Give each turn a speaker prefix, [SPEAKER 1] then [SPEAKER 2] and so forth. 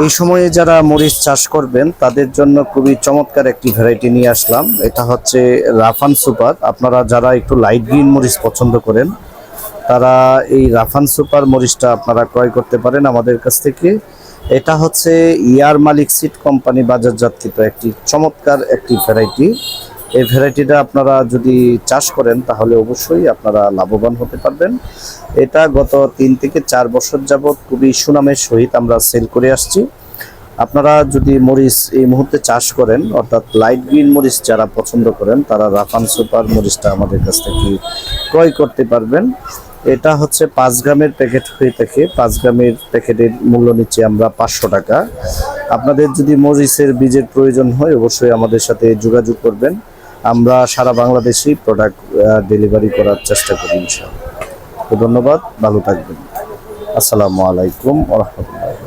[SPEAKER 1] এই সময়ে যারা মরিচ চাষ করবেন তাদের জন্য খুবই চমৎকার একটি ভ্যারাইটি নিয়ে আসলাম। এটা হচ্ছে রাফান সুপার। আপনারা যারা একটু লাইট গ্রিন মরিচ পছন্দ করেন তারা এই রাফান সুপার মরিচটা আপনারা ক্রয় করতে পারেন আমাদের কাছ থেকে। এটা হচ্ছে ইয়ার মালিক সিড কোম্পানি বাজারজাতকৃত একটি চমৎকার একটি ভ্যারাইটি। এই ভ্যারাইটিটা আপনারা যদি চাষ করেন তাহলে অবশ্যই আপনারা লাভবান হতে পারবেন। এটা গত 3 থেকে 4 বছর যাবৎ খুবই সুনামের সহিত আমরা সেল করে আসছি। আপনারা যদি মরিচ এই মুহূর্তে চাষ করেন, অর্থাৎ লাইট গ্রিন মরিচ যারা পছন্দ করেন তারা রাফান সুপার মরিচটা আমাদের কাছ থেকে ক্রয় করতে পারবেন। এটা হচ্ছে 5 গ্রামের প্যাকেট হয়ে থাকে। 5 গ্রামের প্যাকেটের মূল্য নিচ্ছে আমরা 500 টাকা। আপনাদের যদি মরিচের বীজের প্রয়োজন হয় অবশ্যই আমাদের সাথে যোগাযোগ করবেন। আমরা সারা বাংলাদেশেই প্রোডাক্ট ডেলিভারি করার চেষ্টা করি ইনশাআল্লাহ। তো ধন্যবাদ, ভালো থাকবেন। আসসালামু আলাইকুম ওয়া রাহমাতুল্লাহ।